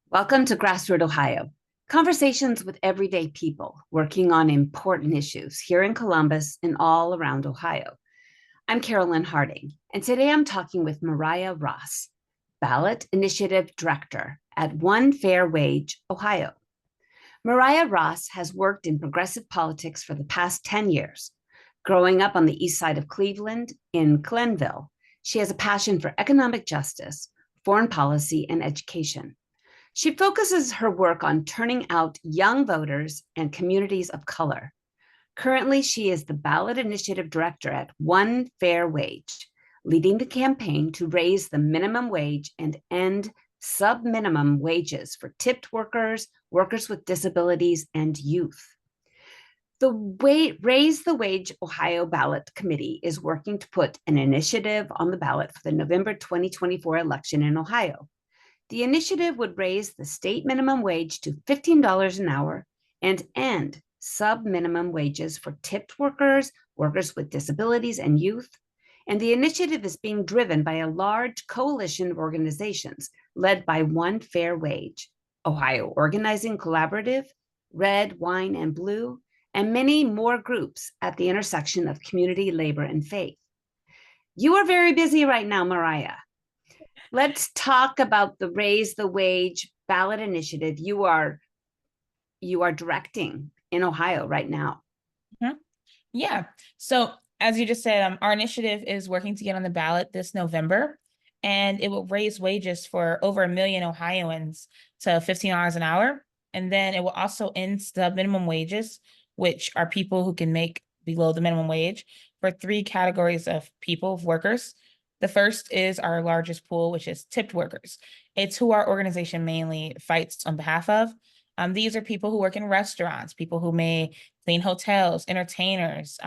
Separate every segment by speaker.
Speaker 1: Welcome to GrassRoot, Ohio. Conversations with everyday people working on important issues here in Columbus and all around Ohio. I'm Carolyn Harding, and today I'm talking with Mariah Ross, Ballot Initiative Director at One Fair Wage, Ohio. Mariah Ross has worked in progressive politics for the past 10 years. Growing up on the east side of Cleveland in Glenville, she has a passion for economic justice, foreign policy, and education. She focuses her work on turning out young voters and communities of color. Currently, she is the Ballot Initiative Director at One Fair Wage, leading the campaign to raise the minimum wage and end subminimum wages for tipped workers, workers with disabilities, and youth. The Raise the Wage Ohio Ballot Committee is working to put an initiative on the ballot for the November 2024 election in Ohio. The initiative would raise the state minimum wage to $15 an hour and end sub-minimum wages for tipped workers, workers with disabilities, and youth. And the initiative is being driven by a large coalition of organizations led by One Fair Wage, Ohio Organizing Collaborative, Red, Wine, and Blue, and many more groups at the intersection of community, labor, and faith. You are very busy right now, Mariah. Let's talk about the Raise the Wage ballot initiative you are directing in Ohio right now.
Speaker 2: Yeah. So as you just said, our initiative is working to get on the ballot this November, and it will raise wages for over 1 million Ohioans to $15 an hour. And then it will also end the minimum wages, which are people who can make below the minimum wage, for 3 categories of people, of workers. The first is our largest pool, which is tipped workers. It's who our organization mainly fights on behalf of. These are people who work in restaurants, people who may clean hotels, entertainers,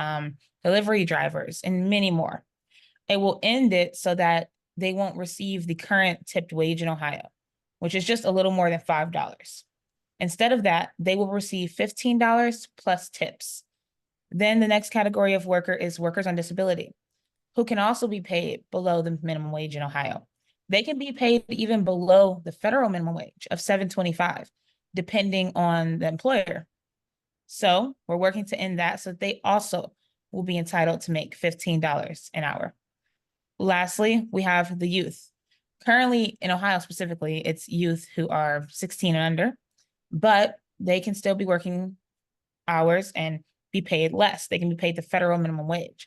Speaker 2: delivery drivers, and many more. It will end it so that they won't receive the current tipped wage in Ohio, which is just a little more than $5. Instead of that, they will receive $15 plus tips. Then the next category of worker is workers on disability, who can also be paid below the minimum wage in Ohio. They can be paid even below the federal minimum wage of $7.25, depending on the employer. So we're working to end that so they also will be entitled to make $15 an hour. Lastly, we have the youth. Currently in Ohio specifically, it's youth who are 16 and under, but they can still be working hours and be paid less. They can be paid the federal minimum wage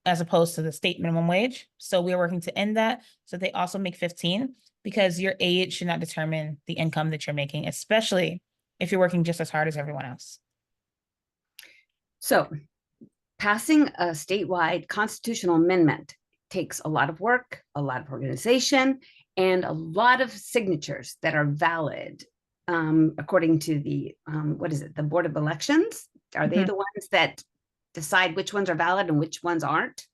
Speaker 2: as opposed to the state minimum wage. So we're working to end that so they also make 15, because your age should not determine the income that you're making, especially if you're working just as hard as everyone else.
Speaker 1: So passing a statewide constitutional amendment takes a lot of work, a lot of organization, and a lot of signatures that are valid according to the, the Board of Elections? Are they the ones that decide which ones are valid and which ones aren't?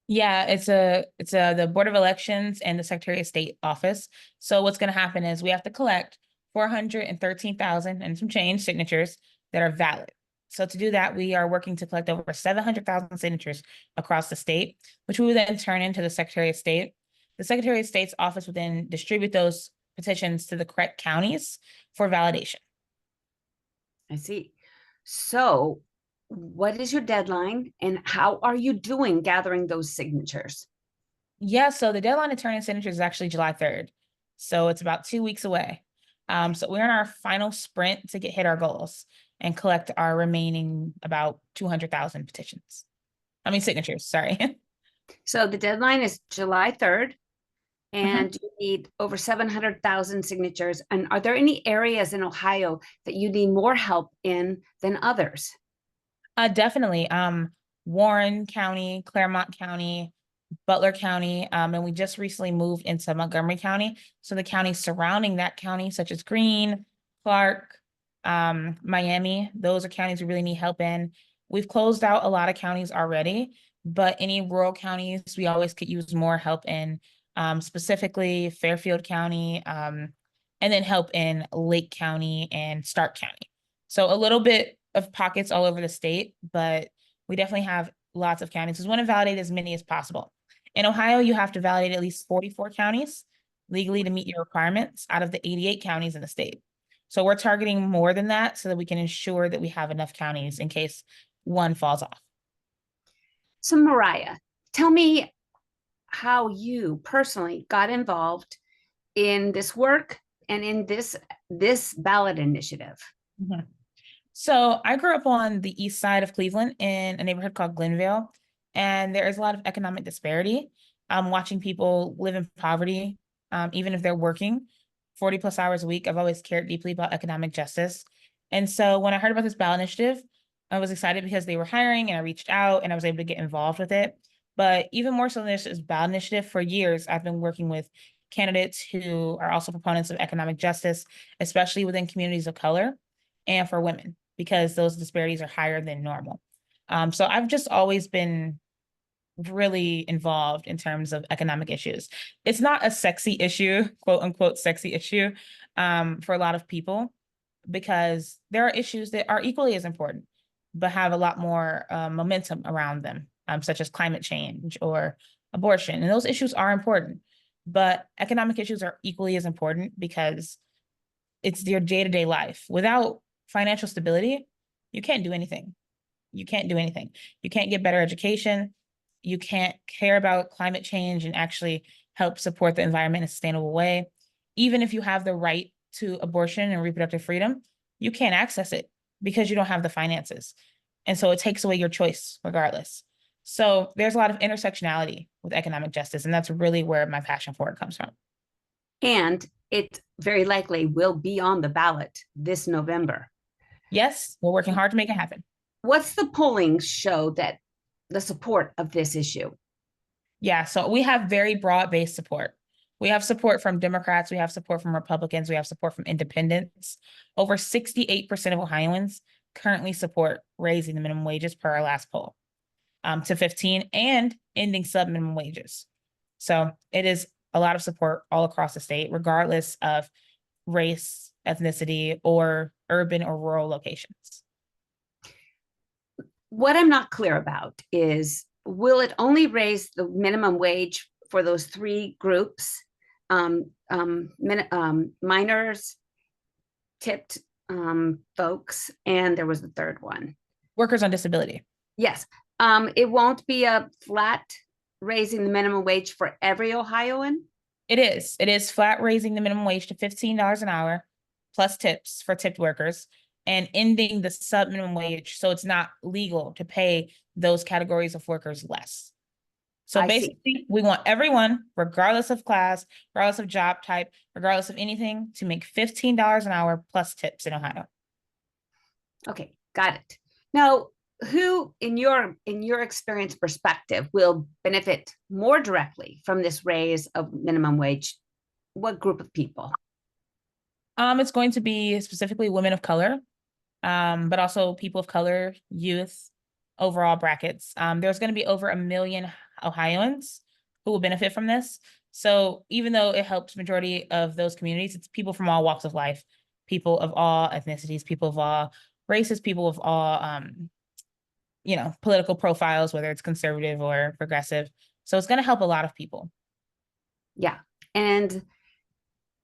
Speaker 2: Yeah, it's the Board of Elections and the Secretary of State office. So what's going to happen is we have to collect 413,000 and some change signatures that are valid. So to do that, we are working to collect over 700,000 signatures across the state, which we will then turn into the Secretary of State. The Secretary of State's office will then distribute those petitions to the correct counties for validation.
Speaker 1: I see. So what is your deadline and how are you doing gathering those signatures?
Speaker 2: Yeah, so the deadline to turn in signatures is actually July 3rd. So it's about 2 weeks away. So we're in our final sprint to hit our goals and collect our remaining about 200,000 signatures, sorry.
Speaker 1: So the deadline is July 3rd, and you need over 700,000 signatures. And are there any areas in Ohio that you need more help in than others?
Speaker 2: Definitely. Warren County, Claremont County, Butler County, and we just recently moved into Montgomery County. So the counties surrounding that county, such as Greene, Clark, Miami, those are counties we really need help in. We've closed out a lot of counties already, but any rural counties we always could use more help in, specifically Fairfield County, and then help in Lake County and Stark County. So a little bit of pockets all over the state, but we definitely have lots of counties. We want to validate as many as possible. In Ohio, you have to validate at least 44 counties. legally to meet your requirements out of the 88 counties in the state. So we're targeting more than that so that we can ensure that we have enough counties in case one falls off.
Speaker 1: So, Mariah, tell me how you personally got involved in this work and in this ballot initiative.
Speaker 2: Mhm. So I grew up on the east side of Cleveland in a neighborhood called Glenville, and there is a lot of economic disparity. Watching people live in poverty, even if they're working 40 plus hours a week. I've always cared deeply about economic justice. And so when I heard about this ballot initiative, I was excited because they were hiring and I reached out and I was able to get involved with it. But even more so than this ballot initiative, for years, I've been working with candidates who are also proponents of economic justice, especially within communities of color and for women, because those disparities are higher than normal. So I've just always been really involved in terms of economic issues. It's not a sexy issue, quote unquote, sexy issue for a lot of people, because there are issues that are equally as important, but have a lot more momentum around them, such as climate change or abortion. And those issues are important, but economic issues are equally as important because it's your day-to-day life. Without financial stability, you can't do anything. You can't do anything. You can't get better education. You can't care about climate change and actually help support the environment in a sustainable way. Even if you have the right to abortion and reproductive freedom, you can't access it because you don't have the finances. And so it takes away your choice regardless. So there's a lot of intersectionality with economic justice, and that's really where my passion for it comes from.
Speaker 1: And it very likely will be on the ballot this November.
Speaker 2: Yes, we're working hard to make it happen.
Speaker 1: What's the polling show that the support of this issue?
Speaker 2: Yeah, so we have very broad-based support. We have support from Democrats, we have support from Republicans, we have support from independents. Over 68% of Ohioans currently support raising the minimum wages per our last poll to 15 and ending subminimum wages. So it is a lot of support all across the state, regardless of race, ethnicity, or urban or rural locations.
Speaker 1: What I'm not clear about is, will it only raise the minimum wage for those three groups? Minors, tipped folks, and there was the third one.
Speaker 2: Workers on disability.
Speaker 1: Yes. It won't be a flat raising the minimum wage for every Ohioan.
Speaker 2: It is. It is flat raising the minimum wage to $15 an hour plus tips for tipped workers and ending the sub minimum wage so it's not legal to pay those categories of workers less. So basically, we want everyone, regardless of class, regardless of job type, regardless of anything, to make $15 an hour plus tips in Ohio.
Speaker 1: Okay, got it. Now, who in your experience perspective will benefit more directly from this raise of minimum wage? What group of people?
Speaker 2: It's going to be specifically women of color, but also people of color, youth, overall brackets. There's going to be over 1 million Ohioans who will benefit from this. So even though it helps majority of those communities, it's people from all walks of life, people of all ethnicities, people of all races, people of all, political profiles, whether it's conservative or progressive. So it's going to help a lot of people.
Speaker 1: Yeah. And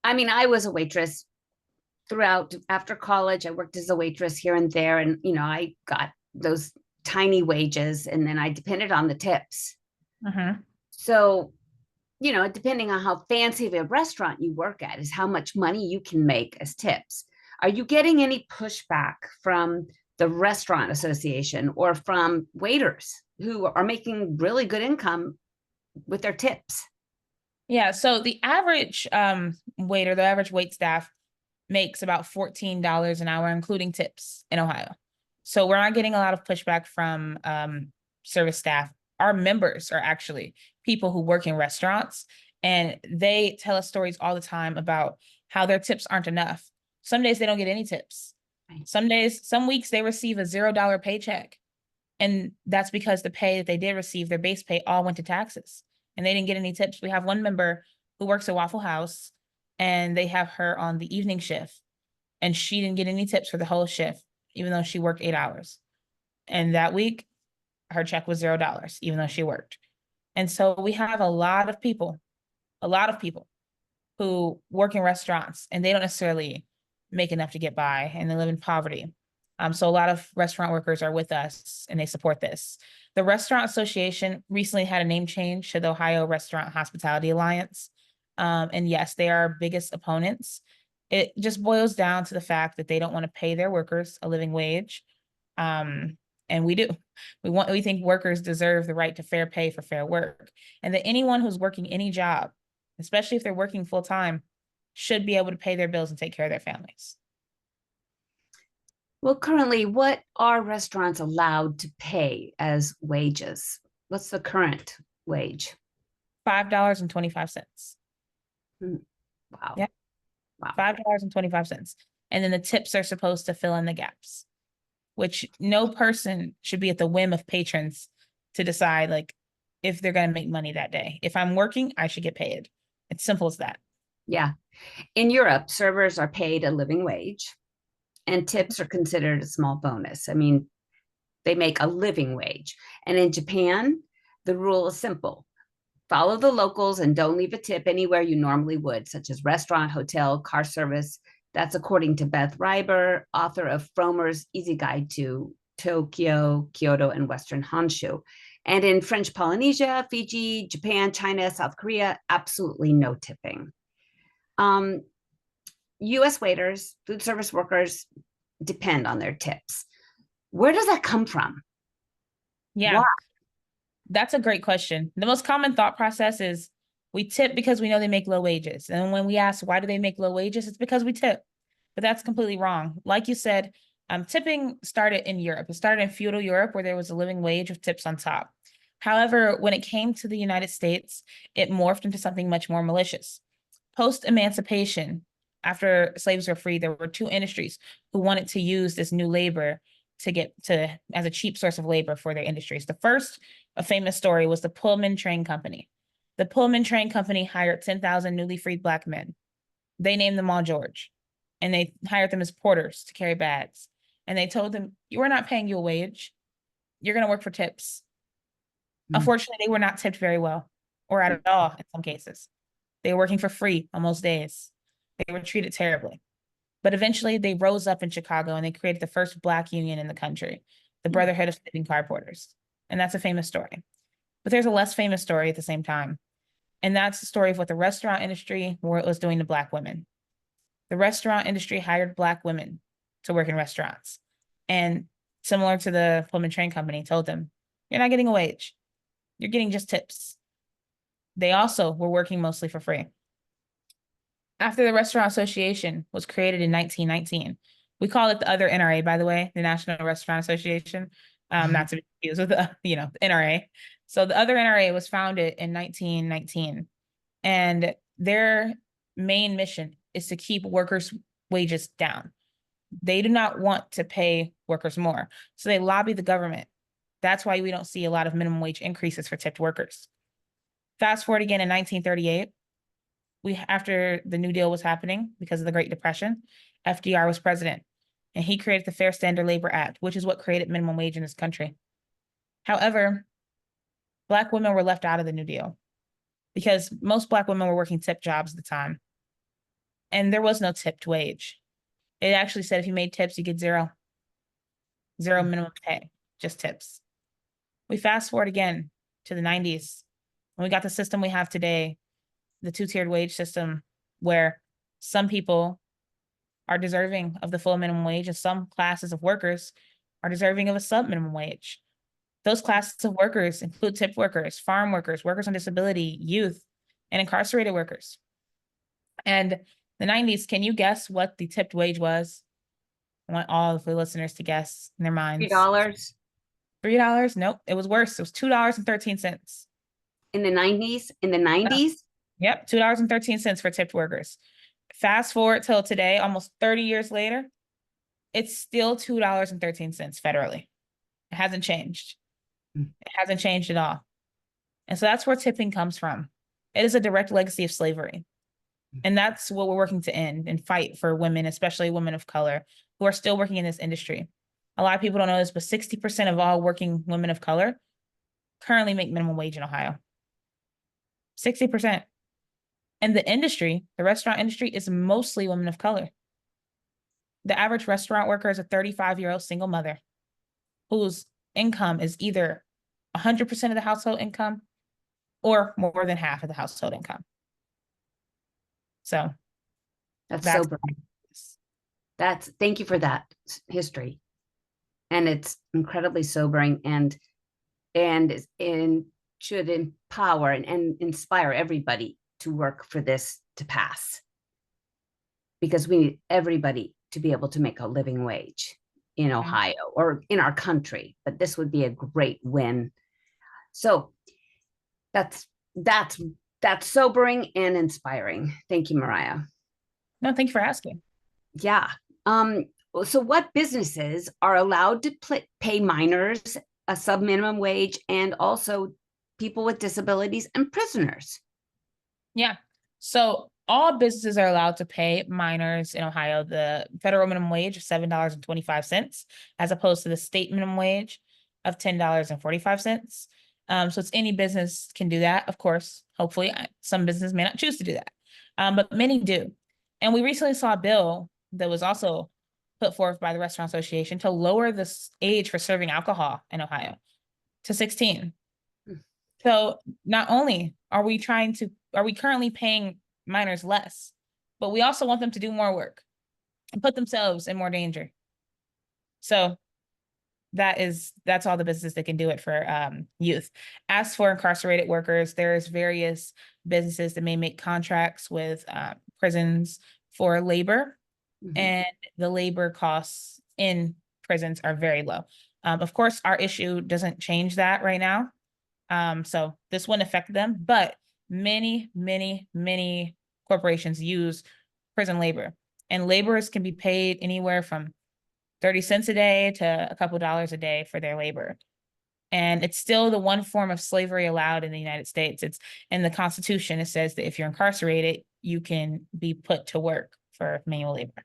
Speaker 1: I mean, I was a waitress throughout after college. I worked as a waitress here and there. And, I got those tiny wages and then I depended on the tips.
Speaker 2: Mm-hmm.
Speaker 1: So, depending on how fancy of a restaurant you work at is how much money you can make as tips. Are you getting any pushback from the restaurant association or from waiters who are making really good income with their tips?
Speaker 2: Yeah, so the average waiter, the average wait staff makes about $14 an hour, including tips in Ohio. So we're not getting a lot of pushback from service staff. Our members are actually people who work in restaurants, and they tell us stories all the time about how their tips aren't enough. Some days they don't get any tips. Some weeks they receive a $0 paycheck. And that's because the pay that they did receive, their base pay, all went to taxes. And they didn't get any tips. We have one member who works at Waffle House, and they have her on the evening shift. And she didn't get any tips for the whole shift, even though she worked 8 hours. And that week, her check was $0, even though she worked. And so we have a lot of people who work in restaurants and they don't necessarily make enough to get by and they live in poverty. So a lot of restaurant workers are with us and they support this. The Restaurant Association recently had a name change to the Ohio Restaurant Hospitality Alliance. And yes, they are our biggest opponents. It just boils down to the fact that they don't want to pay their workers a living wage. And we do. We think workers deserve the right to fair pay for fair work, and that anyone who's working any job, especially if they're working full time, should be able to pay their bills and take care of their families.
Speaker 1: Well, currently, what are restaurants allowed to pay as wages? What's the current wage?
Speaker 2: $5.25.
Speaker 1: Wow.
Speaker 2: Yeah.
Speaker 1: Wow.
Speaker 2: $5.25. And then the tips are supposed to fill in the gaps, which no person should be at the whim of patrons to decide like if they're going to make money that day. If I'm working, I should get paid. It's simple as that.
Speaker 1: Yeah. In Europe, servers are paid a living wage and tips are considered a small bonus. I mean, they make a living wage. And in Japan, the rule is simple: follow the locals and don't leave a tip anywhere you normally would, such as restaurant, hotel, car service. That's according to Beth Reiber, author of Frommer's Easy Guide to Tokyo, Kyoto, and Western Honshu. And in French Polynesia, Fiji, Japan, China, South Korea, absolutely no tipping. US waiters, food service workers depend on their tips. Where does that come from?
Speaker 2: Yeah.
Speaker 1: Why?
Speaker 2: That's a great question. The most common thought process is we tip because we know they make low wages. And when we ask why do they make low wages, it's because we tip. But that's completely wrong. Like you said, tipping started in Europe. It started in feudal Europe where there was a living wage with tips on top. However, when it came to the United States, it morphed into something much more malicious. Post-emancipation, after slaves were freed, there were two industries who wanted to use this new labor to get to as a cheap source of labor for their industries. The first, a famous story, was the Pullman Train Company. The Pullman Train Company hired 10,000 newly freed Black men. They named them all George, and they hired them as porters to carry bags. And they told them, we're not paying you a wage. You're going to work for tips. Unfortunately, they were not tipped very well, or at all in some cases. They were working for free on most days. They were treated terribly. But eventually they rose up in Chicago and they created the first Black union in the country, the Brotherhood of Tipping Car Porters. And that's a famous story. But there's a less famous story at the same time. And that's the story of what the restaurant industry was doing to Black women. The restaurant industry hired Black women to work in restaurants. And similar to the Pullman Train Company, told them, you're not getting a wage. You're getting just tips. They also were working mostly for free. After the Restaurant Association was created in 1919, we call it the other NRA, by the way, the National Restaurant Association, not to be confused with the, the NRA. So the other NRA was founded in 1919, and their main mission is to keep workers' wages down. They do not want to pay workers more, so they lobby the government. That's why we don't see a lot of minimum wage increases for tipped workers. Fast forward again in 1938, after the New Deal was happening because of the Great Depression, FDR was president, and he created the Fair Standard Labor Act, which is what created minimum wage in this country. However, Black women were left out of the New Deal because most Black women were working tip jobs at the time, and there was no tipped wage. It actually said if you made tips, you get zero minimum pay, just tips. We fast forward again to the 90s, and we got the system we have today, the two-tiered wage system, where some people are deserving of the full minimum wage and some classes of workers are deserving of a sub-minimum wage. Those classes of workers include tipped workers, farm workers, workers on disability, youth, and incarcerated workers. And the 90s, can you guess what the tipped wage was? I want all of the listeners to guess in their minds.
Speaker 1: $3.
Speaker 2: $3? Nope, it was worse. It was $2.13.
Speaker 1: In the 90s? In the 90s?
Speaker 2: Yep, $2.13 for tipped workers. Fast forward till today, almost 30 years later, it's still $2.13 federally. It hasn't changed. It hasn't changed at all. And so that's where tipping comes from. It is a direct legacy of slavery. And that's what we're working to end and fight for women, especially women of color, who are still working in this industry. A lot of people don't know this, but 60% of all working women of color currently make minimum wage in Ohio. 60%. And the industry, the restaurant industry, is mostly women of color. The average restaurant worker is a 35-year-old single mother whose income is either 100% of the household income or more than half of the household income. So
Speaker 1: That's
Speaker 2: that's
Speaker 1: sobering. Thank you for that history. And it's incredibly sobering and should empower and inspire everybody to work for this to pass, because we need everybody to be able to make a living wage in Ohio or in our country. But this would be a great win. So that's sobering and inspiring. Thank you, Mariah.
Speaker 2: No, thank you for asking.
Speaker 1: Yeah. So what businesses are allowed to pay minors a subminimum wage, and also people with disabilities and prisoners?
Speaker 2: Yeah. So all businesses are allowed to pay minors in Ohio the federal minimum wage of $7.25, as opposed to the state minimum wage of $10.45. So it's any business can do that, of course. Hopefully, some businesses may not choose to do that, but many do. And we recently saw a bill that was also put forth by the Restaurant Association to lower the age for serving alcohol in Ohio to 16. So not only are we currently paying minors less, but we also want them to do more work and put themselves in more danger. So that's all the businesses that can do it for youth. As for incarcerated workers, there's various businesses that may make contracts with prisons for labor, and the labor costs in prisons are very low. Of course, our issue doesn't change that right now. So this wouldn't affect them, but many, many, many corporations use prison labor, and laborers can be paid anywhere from 30 cents a day to a couple dollars a day for their labor. And it's still the one form of slavery allowed in the United States. It's in the Constitution. It says that if you're incarcerated, you can be put to work for manual labor.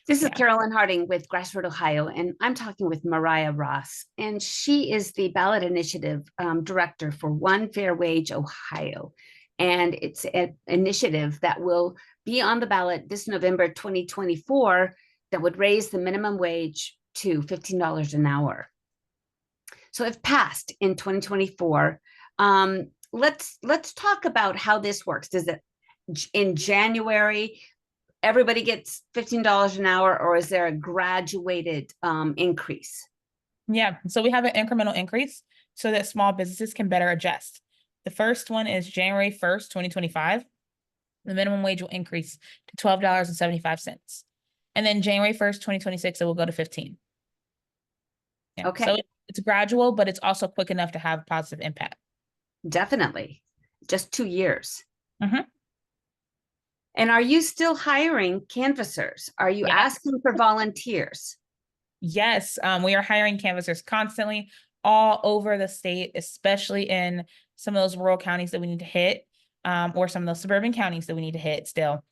Speaker 1: This is Carolyn Harding with GrassRoot Ohio, and I'm talking with Mariah Ross, and she is the Ballot Initiative Director for One Fair Wage Ohio. And it's an initiative that will be on the ballot this November 2024 that would raise the minimum wage to $15 an hour. So if passed in 2024, let's talk about how this works. Does it in January everybody gets $15 an hour, or is there a graduated increase?
Speaker 2: Yeah, so we have an incremental increase so that small businesses can better adjust. The first one is January 1st, 2025. The minimum wage will increase to $12.75. And then January 1st, 2026, it will go to 15. Yeah,
Speaker 1: okay.
Speaker 2: So it's gradual, but it's also quick enough to have positive impact.
Speaker 1: Definitely. Just 2 years. And are you still hiring canvassers? Are you asking for volunteers?
Speaker 2: Yes, we are hiring canvassers constantly all over the state, especially in some of those rural counties that we need to hit, or some of those suburban counties that we need to hit still.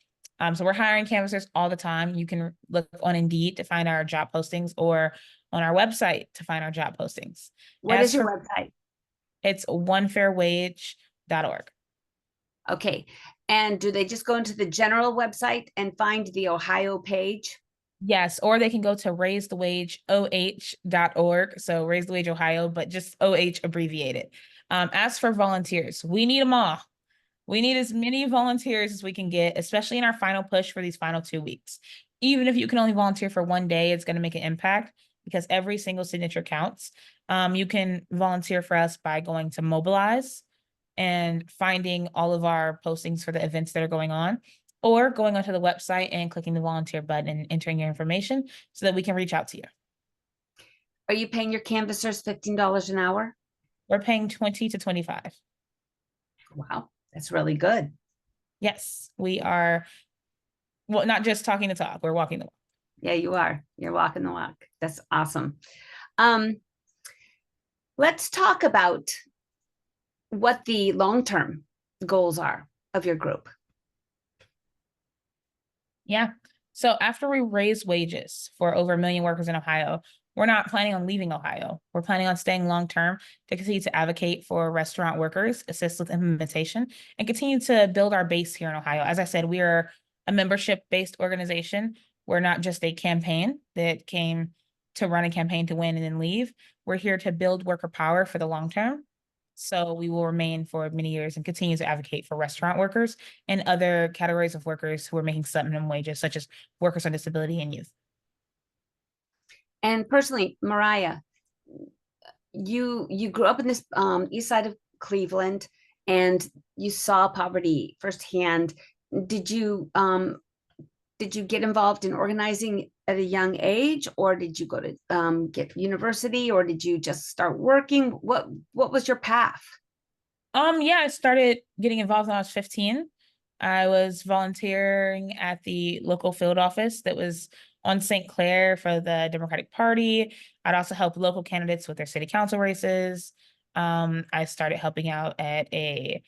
Speaker 2: So we're hiring canvassers all the time. You can look on Indeed to find our job postings, or on our website to find our job postings.
Speaker 1: What is your website?
Speaker 2: It's onefairwage.org.
Speaker 1: Okay. And do they just go into the general website and find the Ohio page?
Speaker 2: Yes, or they can go to raisethewageoh.org. So Raise the Wage Ohio, but just OH abbreviated. As for volunteers, we need them all. We need as many volunteers as we can get, especially in our final push for these final 2 weeks. Even if you can only volunteer for one day, it's going to make an impact because every single signature counts. You can volunteer for us by going to Mobilize and finding all of our postings for the events that are going on, or going onto the website and clicking the volunteer button and entering your information so that we can reach out to you.
Speaker 1: Are you paying your canvassers $15 an hour?
Speaker 2: We're paying 20 to 25.
Speaker 1: Wow, that's really good.
Speaker 2: Yes, we are. Well, not just talking the talk, we're walking the walk.
Speaker 1: Yeah, you are. You're walking the walk. That's awesome. Let's talk about what the long-term goals are of your group.
Speaker 2: Yeah. So after we raise wages for over 1 million workers in Ohio, we're not planning on leaving Ohio. We're planning on staying long-term to continue to advocate for restaurant workers, assist with implementation, and continue to build our base here in Ohio. As I said, we are a membership-based organization. We're not just a campaign that came to run a campaign to win and then leave. We're here to build worker power for the long term. So we will remain for many years and continue to advocate for restaurant workers and other categories of workers who are making subminimum wages, such as workers on disability and youth.
Speaker 1: And personally, Mariah, you grew up in this east side of Cleveland, and you saw poverty firsthand. Did you did you get involved in organizing at a young age, or did you go to get university, or did you just start working? What was your path?
Speaker 2: Yeah, I started getting involved when I was 15. I was volunteering at the local field office that was on St. Clair for the Democratic Party. I'd also help local candidates with their city council races. I started helping out at a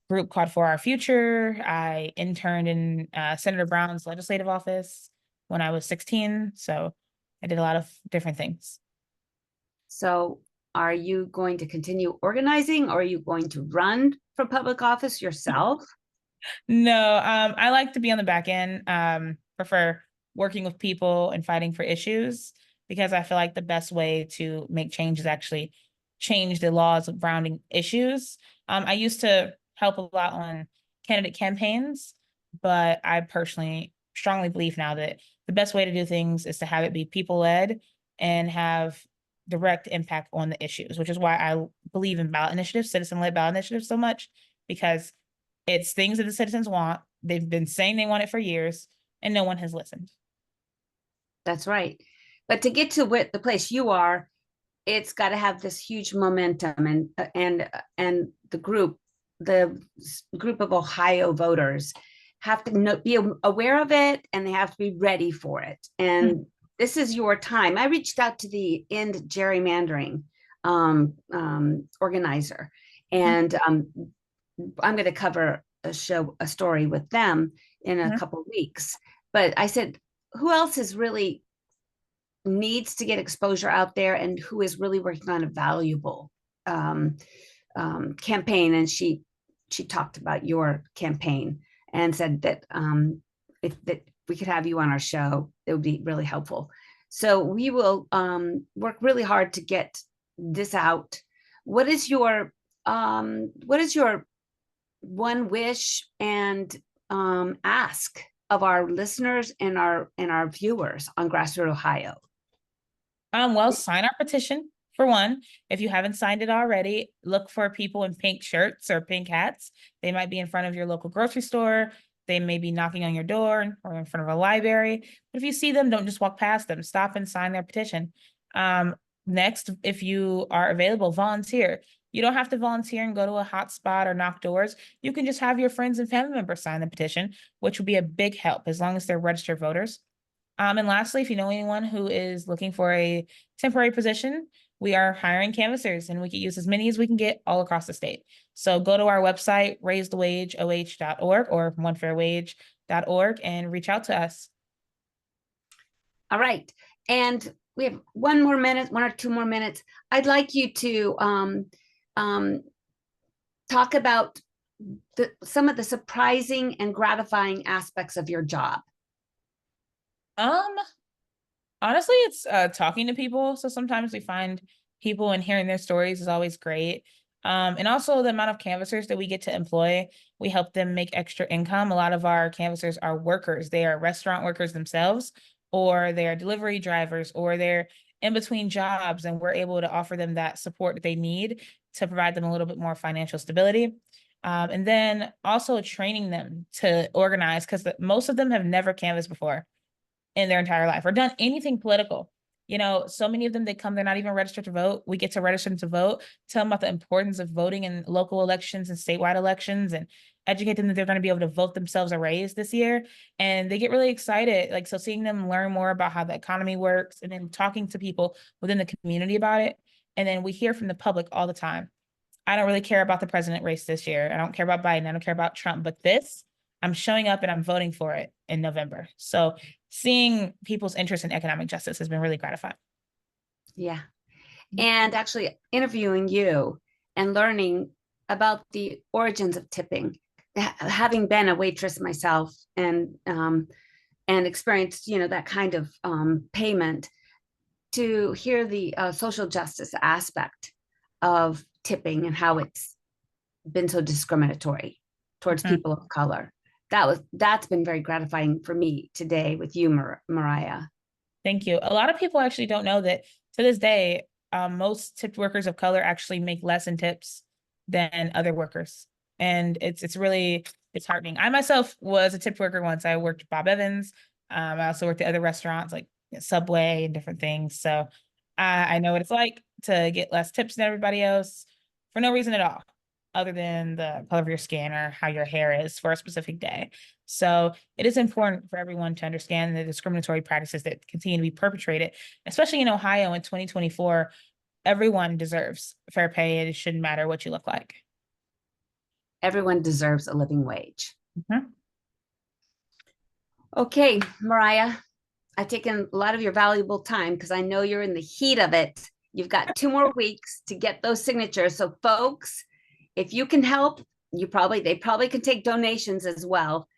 Speaker 2: group called For Our Future. I interned in Senator Brown's legislative office when I was 16. So I did a lot of different things.
Speaker 1: So are you going to continue organizing, or are you going to run for public office yourself?
Speaker 2: No, I like to be on the back end. Prefer working with people and fighting for issues because I feel like the best way to make change is actually change the laws surrounding issues. I used to help a lot on candidate campaigns, but I personally strongly believe now that the best way to do things is to have it be people led and have direct impact on the issues, which is why I believe in ballot initiatives, citizen led ballot initiatives so much, because it's things that the citizens want. They've been saying they want it for years, and no one has listened.
Speaker 1: That's right. But to get to what the place you are, it's got to have this huge momentum, and the group of Ohio voters have to be aware of it, and they have to be ready for it. And this is your time. I reached out to the End Gerrymandering organizer, and I'm going to cover a story with them in a couple of weeks. But I said, who else is really needs to get exposure out there, and who is really working on a valuable campaign? And she talked about your campaign and said that if that we could have you on our show, it would be really helpful. So we will work really hard to get this out. What is your one wish and ask of our listeners and our viewers on GrassRoot Ohio?
Speaker 2: Well, sign our petition for one. If you haven't signed it already, look for people in pink shirts or pink hats. They might be in front of your local grocery store. They may be knocking on your door or in front of a library. But if you see them, don't just walk past them. Stop and sign their petition. Next, if you are available, volunteer. You don't have to volunteer and go to a hot spot or knock doors. You can just have your friends and family members sign the petition, which would be a big help as long as they're registered voters. And lastly, if you know anyone who is looking for a temporary position, we are hiring canvassers, and we can use as many as we can get all across the state. So go to our website, raisethewageoh.org or onefairwage.org, and reach out to us.
Speaker 1: All right. And we have one or two more minutes. I'd like you to talk about some of the surprising and gratifying aspects of your job.
Speaker 2: Honestly, it's talking to people. So sometimes we find people and hearing their stories is always great. And also the amount of canvassers that we get to employ, we help them make extra income. A lot of our canvassers are workers. They are restaurant workers themselves, or they are delivery drivers, or they're in between jobs, and we're able to offer them that support that they need to provide them a little bit more financial stability. And then also training them to organize, because most of them have never canvassed before in their entire life or done anything political. You know, so many of them, they come, they're not even registered to vote. We get to register them to vote, tell them about the importance of voting in local elections and statewide elections, and educate them that they're going to be able to vote themselves a raise this year. And they get really excited. Like, so seeing them learn more about how the economy works, and then talking to people within the community about it. And then we hear from the public all the time. I don't really care about the president race this year. I don't care about Biden. I don't care about Trump, but this, I'm showing up and I'm voting for it in November. So seeing people's interest in economic justice has been really gratifying.
Speaker 1: Yeah. And actually interviewing you and learning about the origins of tipping, having been a waitress myself and experienced, that kind of payment, to hear the social justice aspect of tipping and how it's been so discriminatory towards
Speaker 2: Mhm.
Speaker 1: people of color. That's been very gratifying for me today with you, Mariah.
Speaker 2: Thank you. A lot of people actually don't know that to this day, most tipped workers of color actually make less in tips than other workers. And it's really disheartening. I myself was a tipped worker once. I worked at Bob Evans. I also worked at other restaurants like Subway and different things. So I know what it's like to get less tips than everybody else for no reason at all, other than the color of your skin or how your hair is for a specific day. So it is important for everyone to understand the discriminatory practices that continue to be perpetrated, especially in Ohio in 2024. Everyone deserves fair pay. It shouldn't matter what you look like.
Speaker 1: Everyone deserves a living wage.
Speaker 2: Mhm.
Speaker 1: Okay, Mariah, I've taken a lot of your valuable time because I know you're in the heat of it. You've got 2 more weeks to get those signatures. So, folks, if you can help, they probably can take donations as well.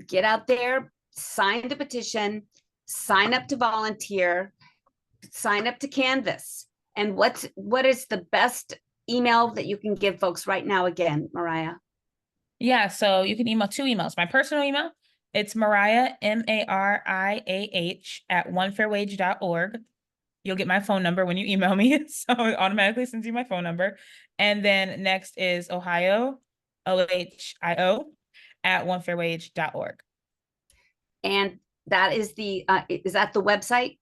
Speaker 1: Get out there, sign the petition, sign up to volunteer, sign up to Canvas. And what is the best email that you can give folks right now again, Mariah?
Speaker 2: Yeah, so you can email 2 emails. My personal email, it's Mariah, MARIAH at onefairwage.org. You'll get my phone number when you email me. So it automatically sends you my phone number. And then next is Ohio, OHIO at onefairwage.org.
Speaker 1: And that is that the website?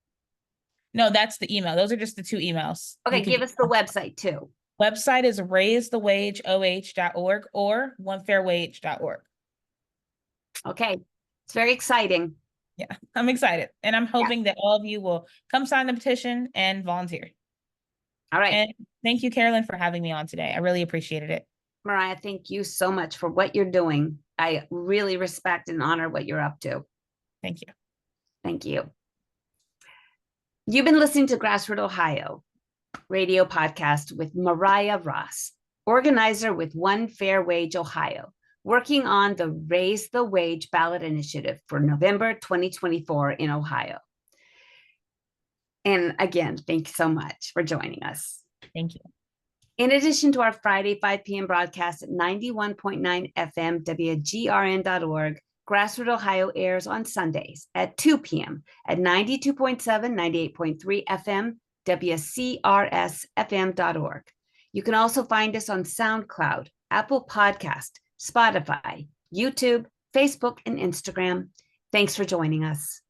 Speaker 2: No, that's the email. Those are just the 2 emails.
Speaker 1: Okay, give us the website too.
Speaker 2: Website is raisethewageoh.org or onefairwage.org.
Speaker 1: Okay, it's very exciting.
Speaker 2: Yeah, I'm excited. And I'm
Speaker 1: Yeah.
Speaker 2: hoping that all of you will come sign the petition and volunteer.
Speaker 1: All right.
Speaker 2: And thank you, Carolyn, for having me on today. I really appreciated it.
Speaker 1: Mariah, thank you so much for what you're doing. I really respect and honor what you're up to.
Speaker 2: Thank you.
Speaker 1: Thank you. You've been listening to GrassRoot Ohio radio podcast with Mariah Ross, organizer with One Fair Wage Ohio, working on the Raise the Wage Ballot Initiative for November 2024 in Ohio. And again, thank you so much for joining us.
Speaker 2: Thank you.
Speaker 1: In addition to our Friday 5 p.m. broadcast at 91.9 FM WGRN.org, GrassRoot Ohio airs on Sundays at 2 p.m. at 92.7, 98.3 FM WCRSFM.org. You can also find us on SoundCloud, Apple Podcast, Spotify, YouTube, Facebook, and Instagram. Thanks for joining us.